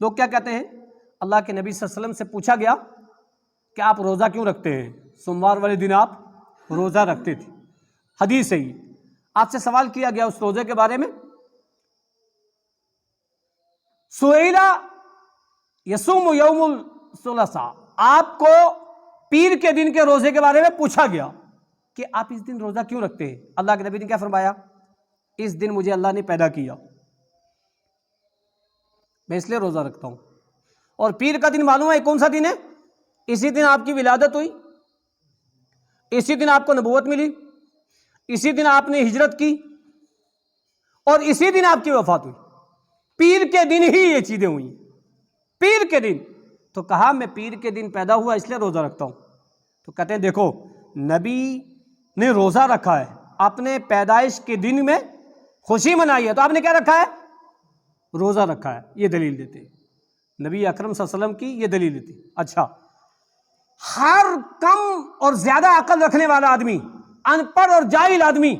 لوگ کیا کہتے ہیں؟ اللہ کے نبی صلی اللہ علیہ وسلم سے پوچھا گیا کہ آپ روزہ کیوں رکھتے ہیں؟ سوموار والے دن آپ روزہ رکھتے تھے، حدیث ہے یہ۔ آپ سے سوال کیا گیا اس روزے کے بارے میں، سئیلا یصوم یوم الثلاثاء، آپ کو پیر کے دن کے روزے کے بارے میں پوچھا گیا کہ آپ اس دن روزہ کیوں رکھتے ہیں؟ اللہ کے نبی نے کیا فرمایا؟ اس دن مجھے اللہ نے پیدا کیا، میں اس لیے روزہ رکھتا ہوں۔ اور پیر کا دن معلوم ہے کون سا دن ہے؟ اسی دن آپ کی ولادت ہوئی، اسی دن آپ کو نبوت ملی، اسی دن آپ نے ہجرت کی، اور اسی دن آپ کی وفات ہوئی۔ پیر کے دن ہی یہ چیزیں ہوئی، پیر کے دن۔ تو کہا میں پیر کے دن پیدا ہوا اس لیے روزہ رکھتا ہوں۔ تو کہتے ہیں دیکھو نبی نے روزہ رکھا ہے، اپنے پیدائش کے دن میں خوشی منائی ہے، تو آپ نے کیا رکھا ہے؟ روزہ رکھا ہے۔ یہ دلیل دیتے ہیں نبی اکرم صلی اللہ علیہ وسلم کی، یہ دلیل دیتی ہے۔ اچھا، ہر کم اور زیادہ عقل رکھنے والا آدمی، ان پڑھ اور جاہل آدمی،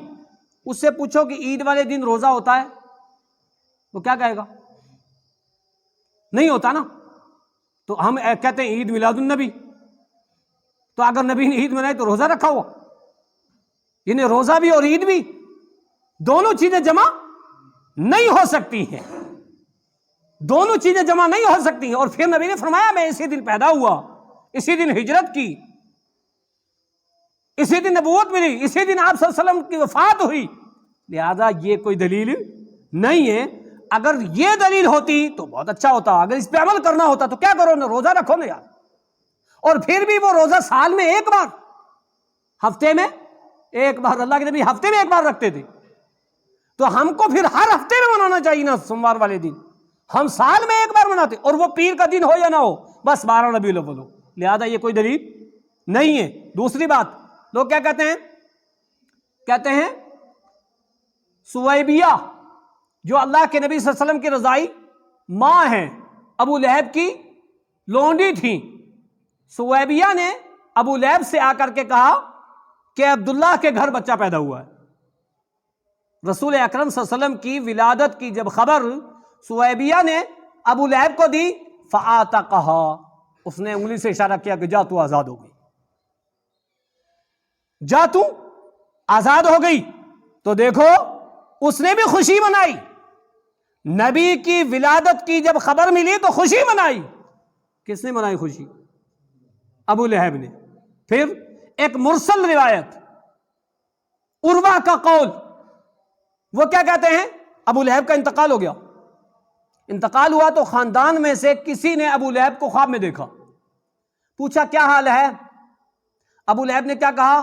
اس سے پوچھو کہ عید والے دن روزہ ہوتا ہے، وہ کیا کہے گا؟ نہیں ہوتا نا۔ تو ہم کہتے ہیں عید میلاد النبی، تو اگر نبی نے عید منائی تو روزہ رکھا ہوا، یعنی روزہ بھی اور عید بھی دونوں چیزیں جمع نہیں ہو سکتی ہیں، دونوں چیزیں جمع نہیں ہو سکتی ہیں۔ اور پھر نبی نے فرمایا میں اسی دن پیدا ہوا، اسی دن ہجرت کی، اسی دن نبوت ملی، اسی دن آپ صلی اللہ علیہ وسلم کی وفات ہوئی، لہذا یہ کوئی دلیل نہیں ہے۔ اگر یہ دلیل ہوتی تو بہت اچھا ہوتا، اگر اس پہ عمل کرنا ہوتا تو کیا کرو نا، روزہ رکھو نا یار۔ اور پھر بھی وہ روزہ سال میں ایک بار، ہفتے میں ایک بار، اللہ کے نبی ہفتے میں ایک بار رکھتے تھے، تو ہم کو پھر ہر ہفتے میں منانا چاہیے نا سوموار والے دن، ہم سال میں ایک بار مناتے، اور وہ پیر کا دن ہو یا نہ ہو، بس 12 ربیع الاول ہو، لہذا یہ کوئی دلیل نہیں ہے۔ دوسری بات، لوگ کیا کہتے ہیں؟ کہتے ہیں سویبیہ جو اللہ کے نبی صلی اللہ علیہ وسلم کی رضائی ماں ہیں، ابو لہب کی لونڈی تھیں، سویبیہ نے ابو لہب سے آ کر کے کہا کہ عبداللہ کے گھر بچہ پیدا ہوا ہے۔ رسول اکرم صلی اللہ علیہ وسلم کی ولادت کی جب خبر سویبیہ نے ابو لہب کو دی، فَآتَقَهَا، اس نے انگلی سے اشارہ کیا کہ جا تو آزاد ہو گئی، جا تو آزاد ہو گئی۔ تو دیکھو اس نے بھی خوشی منائی، نبی کی ولادت کی جب خبر ملی تو خوشی منائی۔ کس نے منائی خوشی؟ ابو لہب نے۔ پھر ایک مرسل روایت، عروہ کا قول، وہ کیا کہتے ہیں؟ ابو لہب کا انتقال ہو گیا، انتقال ہوا تو خاندان میں سے کسی نے ابو لہب کو خواب میں دیکھا، پوچھا کیا حال ہے؟ ابو لہب نے کیا کہا؟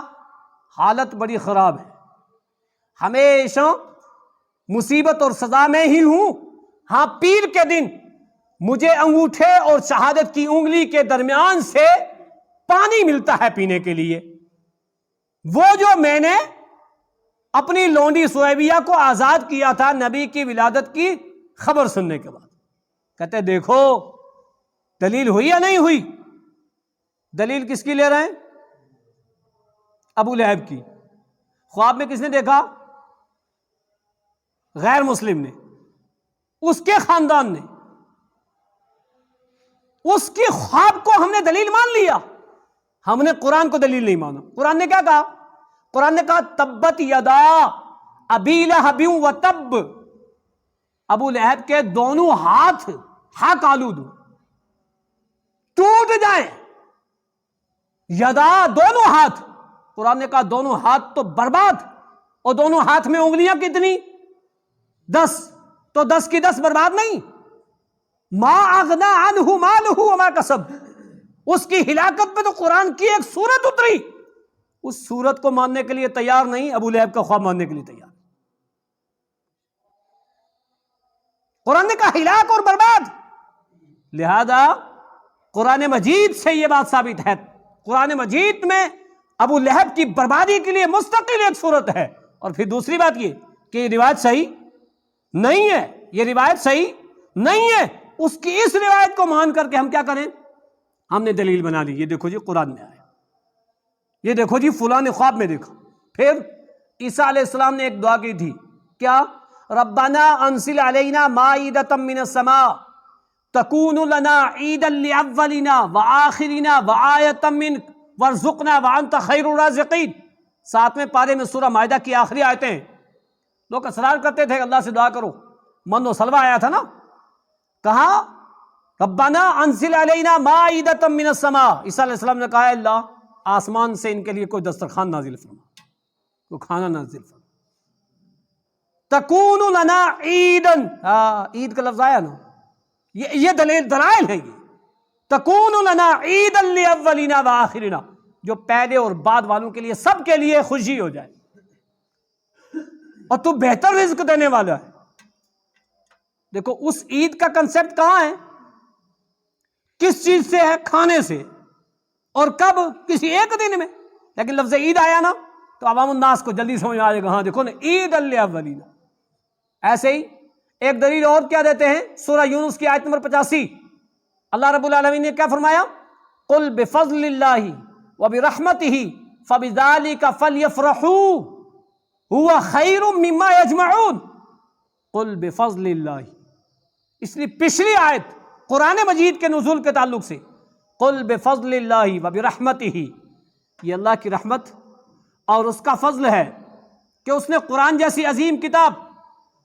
حالت بڑی خراب ہے، ہمیشہ مصیبت اور سزا میں ہی ہوں، ہاں پیر کے دن مجھے انگوٹھے اور شہادت کی انگلی کے درمیان سے پانی ملتا ہے پینے کے لیے، وہ جو میں نے اپنی لونڈی سویبیہ کو آزاد کیا تھا نبی کی ولادت کی خبر سننے کے بعد۔ کہتے دیکھو دلیل ہوئی یا نہیں ہوئی؟ دلیل کس کی لے رہے ہیں؟ ابو لہب کی۔ خواب میں کس نے دیکھا؟ غیر مسلم نے، اس کے خاندان نے، اس کی خواب کو ہم نے دلیل مان لیا، ہم نے قرآن کو دلیل نہیں مانا۔ قرآن نے کیا کہا؟ قرآن نے کہا تبت یدا ابی لہب و تب، ابو لہب کے دونوں ہاتھ ہاک آلود ٹوٹ جائیں، یدا دونوں ہاتھ، قرآن نے کہا دونوں ہاتھ تو برباد، اور دونوں ہاتھ میں انگلیاں کتنی؟ 10، تو 10 کی 10 برباد نہیں۔ ما اغنا عنہ مالہ وما کسب، اس کی ہلاکت پہ تو قرآن کی ایک سورت اتری، اس سورت کو ماننے کے لیے تیار نہیں، ابو لہب کا خواب ماننے کے لیے تیار۔ قرآن نے کہا ہلاک اور برباد، لہذا قرآن مجید سے یہ بات ثابت ہے، قرآن مجید میں ابو لہب کی بربادی کے لیے مستقل ایک صورت ہے۔ اور پھر دوسری بات یہ کہ یہ روایت صحیح نہیں ہے، یہ روایت صحیح نہیں ہے، اس کی اس روایت کو مان کر کے ہم کیا کریں؟ ہم نے دلیل بنا لی، یہ دیکھو جی قرآن میں آیا، یہ دیکھو جی فلاں نے خواب میں دیکھا۔ پھر عیسیٰ علیہ السلام نے ایک دعا کی تھی، کیا؟ ربنا انزل علینا مائدۃ من السماء تکون لنا عیدا لاولنا وآخرنا وآیۃ منک وارزقنا وانت خیر الرازقین۔ 7ویں پارے میں سورہ مائدہ کی آخری آیتیں ہیں۔ لوگ اصرار کرتے تھے اللہ سے دعا کرو، من و سلوہ آیا تھا نا، کہا ربنا انزل علینا مائدۃ من السماء، عیسیٰ علیہ السلام نے کہا اللہ آسمان سے ان کے لیے کوئی دسترخوان نازل فرما، کوئی کھانا نازل فرما، تکون لنا عیدن، عید کا لفظ آیا نا، یہ دلائل ہے، یہ تکون لنا عیدا لاولینا وآخرنا، جو پہلے اور بعد والوں کے لیے سب کے لیے خوشی ہو جائے، اور تو بہتر رزق دینے والا ہے۔ دیکھو اس عید کا کنسپٹ کہاں ہے، کس چیز سے ہے؟ کھانے سے، اور کب؟ کسی ایک دن میں، لیکن لفظ عید آیا نا تو عوام الناس کو جلدی سمجھ آ جائے گا، ہاں دیکھو نا عید الاولین۔ ایسے ہی ایک دلیل اور کیا دیتے ہیں، سورہ یونس کی آیت نمبر 85، اللہ رب العالمین نے کیا فرمایا؟ قل بفضل اللہ وبرحمتہ فبذلک فلیفرحوا هو خیر مما یجمعون، قل بفضل اللہ۔ اس لیے پچھلی آیت قرآن مجید کے نزول کے تعلق سے قل بفضل اللہ وبرحمتہ، یہ اللہ کی رحمت اور اس کا فضل ہے کہ اس نے قرآن جیسی عظیم کتاب،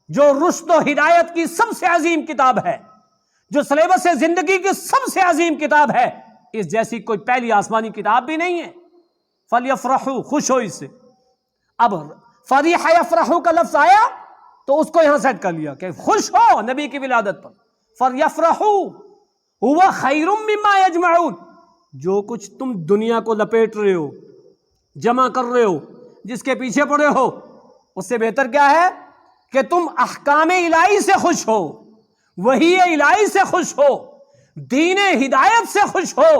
جو رشد و ہدایت کی سب سے عظیم کتاب ہے، جو سلیبس زندگی کی سب سے عظیم کتاب ہے، اس جیسی کوئی پہلی آسمانی کتاب بھی نہیں ہے۔ فلیفرحوا، خوش ہو اس سے۔ اب فریح یفرحوا کا لفظ آیا تو اس کو یہاں سیٹ کر لیا کہ خوش ہو نبی کی ولادت پر، فلیفرحوا هو خیر مما یجمعون، جو کچھ تم دنیا کو لپیٹ رہے ہو، جمع کر رہے ہو، جس کے پیچھے پڑے ہو، اس سے بہتر کیا ہے کہ تم احکام الہی سے خوش ہو، وحی الہی سے خوش ہو، دین ہدایت سے خوش ہو،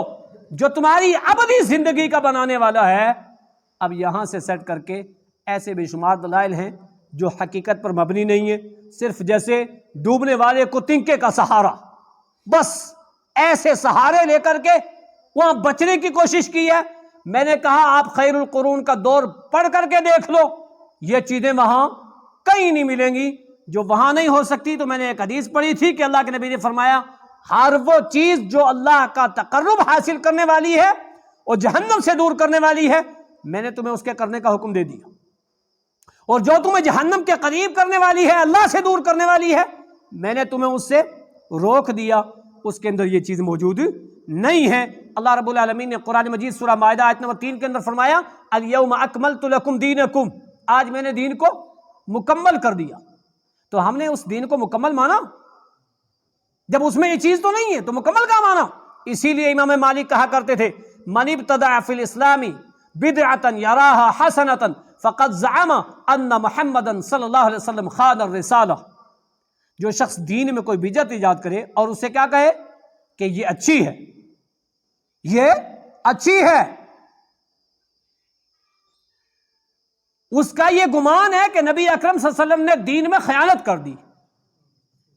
جو تمہاری ابدی زندگی کا بنانے والا ہے۔ اب یہاں سے سیٹ کر کے ایسے بے شمار دلائل ہیں جو حقیقت پر مبنی نہیں ہے، صرف جیسے ڈوبنے والے کو تنکے کا سہارا، بس ایسے سہارے لے کر کے وہاں بچنے کی کوشش کی ہے۔ میں نے کہا آپ خیر القرون کا دور پڑھ کر کے دیکھ لو، یہ چیزیں وہاں کہیں نہیں ملیں گی، جو وہاں نہیں ہو سکتی۔ تو میں نے ایک حدیث پڑھی تھی کہ اللہ کے نبی نے فرمایا ہر وہ چیز جو اللہ کا تقرب حاصل کرنے والی ہے اور جہنم سے دور کرنے والی ہے، میں نے تمہیں اس کے کرنے کا حکم دے دیا، اور جو تمہیں جہنم کے قریب کرنے والی ہے، اللہ سے دور کرنے والی ہے، میں نے تمہیں اس سے روک دیا، اس کے اندر یہ چیز موجود نہیں ہے۔ اللہ رب العالمین نے قرآن مجید سورہ مائدہ آیت نمبر 3 کے اندر فرمایا الیوم اکملت لکم دینکم، آج میں نے دین کو مکمل کر دیا۔ تو ہم نے اس دین کو مکمل مانا، جب اس میں یہ چیز تو نہیں ہے تو مکمل کا مانا۔ اسی لیے امام مالک کہا کرتے تھے من ابتدع فی الاسلام بدعۃ یراھا حسنۃ فقد زعم ان محمدا صلی اللہ علیہ وسلم خان الرسالہ، جو شخص دین میں کوئی بدعت ایجاد کرے اور اسے کیا کہے کہ یہ اچھی ہے، یہ اچھی ہے، اس کا یہ گمان ہے کہ نبی اکرم صلی اللہ علیہ وسلم نے دین میں خیانت کر دی،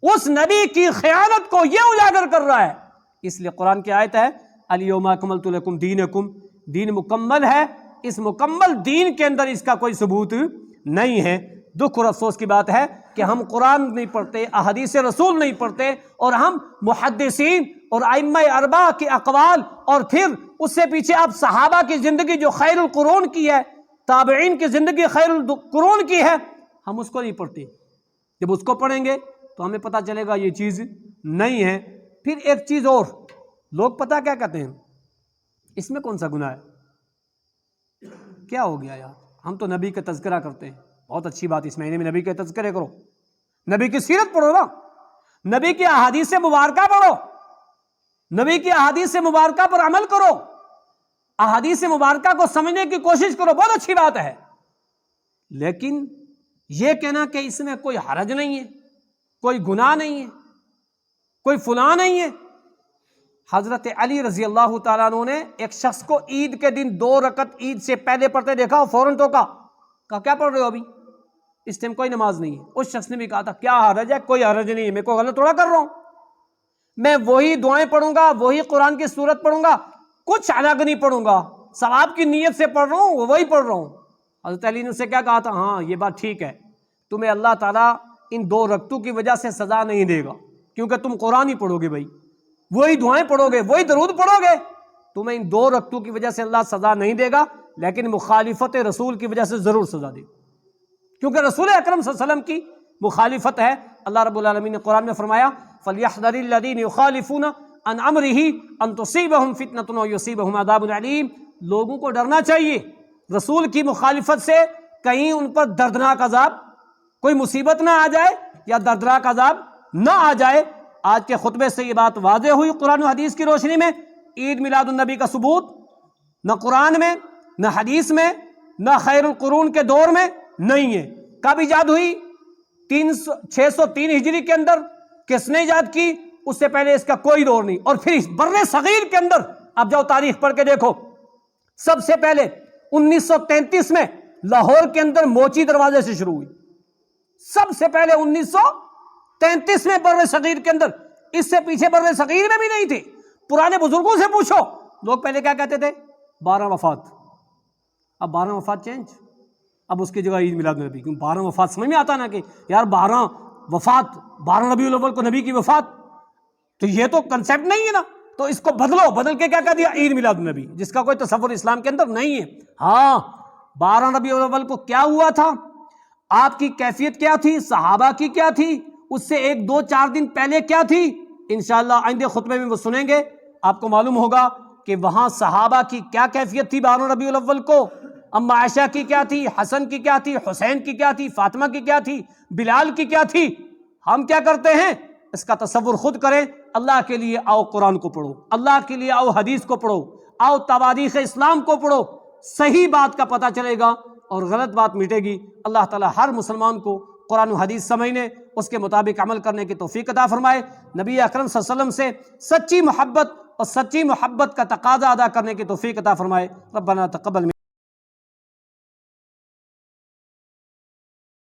اس نبی کی خیانت کو یہ اجاگر کر رہا ہے۔ اس لیے قرآن کی آیت ہے الیوم اکملت لکم دینکم، دین مکمل ہے، اس مکمل دین کے اندر اس کا کوئی ثبوت نہیں ہے۔ دکھ اور افسوس کی بات ہے کہ ہم قرآن نہیں پڑھتے، احادیث رسول نہیں پڑھتے، اور ہم محدثین اور ائمہ اربعہ کے اقوال اور پھر اس سے پیچھے آپ صحابہ کی زندگی جو خیر القرون کی ہے، تابعین کی زندگی خیر القرون کی ہے، ہم اس کو نہیں پڑھتے۔ جب اس کو پڑھیں گے تو ہمیں پتہ چلے گا یہ چیز نہیں ہے۔ پھر ایک چیز اور، لوگ پتہ کیا کہتے ہیں، اس میں کون سا گناہ ہے؟ کیا ہو گیا یار، ہم تو نبی کا تذکرہ کرتے ہیں، بہت اچھی بات، اس مہینے میں نبی کے تذکرے کرو، نبی کی سیرت پڑھو نا، نبی کی احادیث مبارکہ پڑھو، نبی کی احادیث مبارکہ پر عمل کرو، احادیث مبارکہ کو سمجھنے کی کوشش کرو، بہت اچھی بات ہے۔ لیکن یہ کہنا کہ اس میں کوئی حرج نہیں ہے، کوئی گناہ نہیں ہے، کوئی فلاں نہیں ہے۔ حضرت علی رضی اللہ تعالیٰ عنہ نے ایک شخص کو عید کے دن 2 رکعت عید سے پہلے پڑھتے دیکھا، فوراً ٹوکا، کہا کیا پڑھ رہے ہو ابھی، اس ٹائم کوئی نماز نہیں ہے۔ اس شخص نے بھی کہا تھا کیا حرج ہے، کوئی حرج نہیں ہے، میں کوئی غلط تھوڑا کر رہا ہوں، میں وہی دعائیں پڑھوں گا، وہی قرآن کی سورت پڑھوں گا، کچھ الگ نہیں پڑھوں گا، ثواب کی نیت سے پڑھ رہا ہوں، وہی پڑھ رہا ہوں۔ حضرت علی نے اسے کیا کہا تھا، ہاں یہ بات ٹھیک ہے، تمہیں اللہ تعالیٰ ان 2 رکعتوں کی وجہ سے سزا نہیں دے گا، کیونکہ تم قرآن ہی پڑھو گے، بھائی وہی دعائیں پڑھو گے، وہی درود پڑھو گے، تمہیں ان 2 رکعتوں کی وجہ سے اللہ سزا نہیں دے گا، لیکن مخالفت رسول کی وجہ سے ضرور سزا دے گا، کیونکہ رسول اکرم صلی اللہ علیہ وسلم کی مخالفت ہے۔ اللہ رب العالمین نے قرآن میں فرمایا فَلْيَحْذَرِ الَّذِينَ يُخَالِفُونَ عَنْ أَمْرِهِ أَن تُصِيبَهُمْ فِتْنَةٌ أَوْ يُصِيبَهُمْ عَذَابٌ أَلِيمٌ. لوگوں کو ڈرنا چاہیے رسول کی مخالفت سے، کہیں ان پر دردناک عذاب، کوئی مصیبت نہ آ جائے یا دردناک عذاب نہ آ جائے. آج کے خطبے سے یہ بات واضح ہوئی قرآن و حدیث کی روشنی میں. عید میلاد النبی کا ثبوت نہ قرآن میں، نہ حدیث میں، نہ خیر القرون کے دور میں نہیں ہے. کب ایجاد ہوئی؟ 603 ہجری کے اندر. کس نے ایجاد کی؟ اس سے پہلے اس کا کوئی دور نہیں. اور پھر اس بر صغیر کے اندر اب جاؤ تاریخ پڑھ کے دیکھو، سب سے پہلے 1933 میں لاہور کے اندر موچی دروازے سے شروع ہوئی. سب سے پہلے 1933 میں بر صغیر کے اندر. اس سے پیچھے بر صغیر میں بھی نہیں تھے. پرانے بزرگوں سے پوچھو، لوگ پہلے کیا کہتے تھے؟ 12 وفات. اب 12 وفات چینج، اب اس کی جگہ عید میلاد نبی. کیوں 12 وفات سمجھ میں آتا نا کہ یار 12 وفات، 12 ربیع الاول کو نبی کی وفات، تو یہ تو کنسیپٹ نہیں ہے نا. تو اس کو بدلو، بدل کے کیا کہہ دیا؟ عید میلاد نبی، جس کا کوئی تصور اسلام کے اندر نہیں ہے. ہاں 12 ربیع الاول کو کیا ہوا تھا، آپ کی کیفیت کیا تھی، صحابہ کی کیا تھی، اس سے 1 2 4 دن پہلے کیا تھی، انشاءاللہ آئندہ خطبے میں وہ سنیں گے. آپ کو معلوم ہوگا کہ وہاں صحابہ کی کیا کیفیت تھی 12 ربیع الاول کو. اما عائشہ کی کیا تھی، حسن کی کیا تھی، حسین کی کیا تھی، فاطمہ کی کیا تھی، بلال کی کیا تھی. ہم کیا کرتے ہیں؟ اس کا تصور خود کریں. اللہ کے لیے آؤ قرآن کو پڑھو، اللہ کے لیے آؤ حدیث کو پڑھو، آؤ تواریخ اسلام کو پڑھو. صحیح بات کا پتہ چلے گا اور غلط بات مٹے گی. اللہ تعالی ہر مسلمان کو قرآن و حدیث سمجھنے، اس کے مطابق عمل کرنے کی توفیق عطا فرمائے. نبی اکرم صلی اللہ علیہ وسلم سے سچی محبت اور سچی محبت کا تقاضا ادا کرنے کی توفیق عطا فرمائے. ربنا تقبل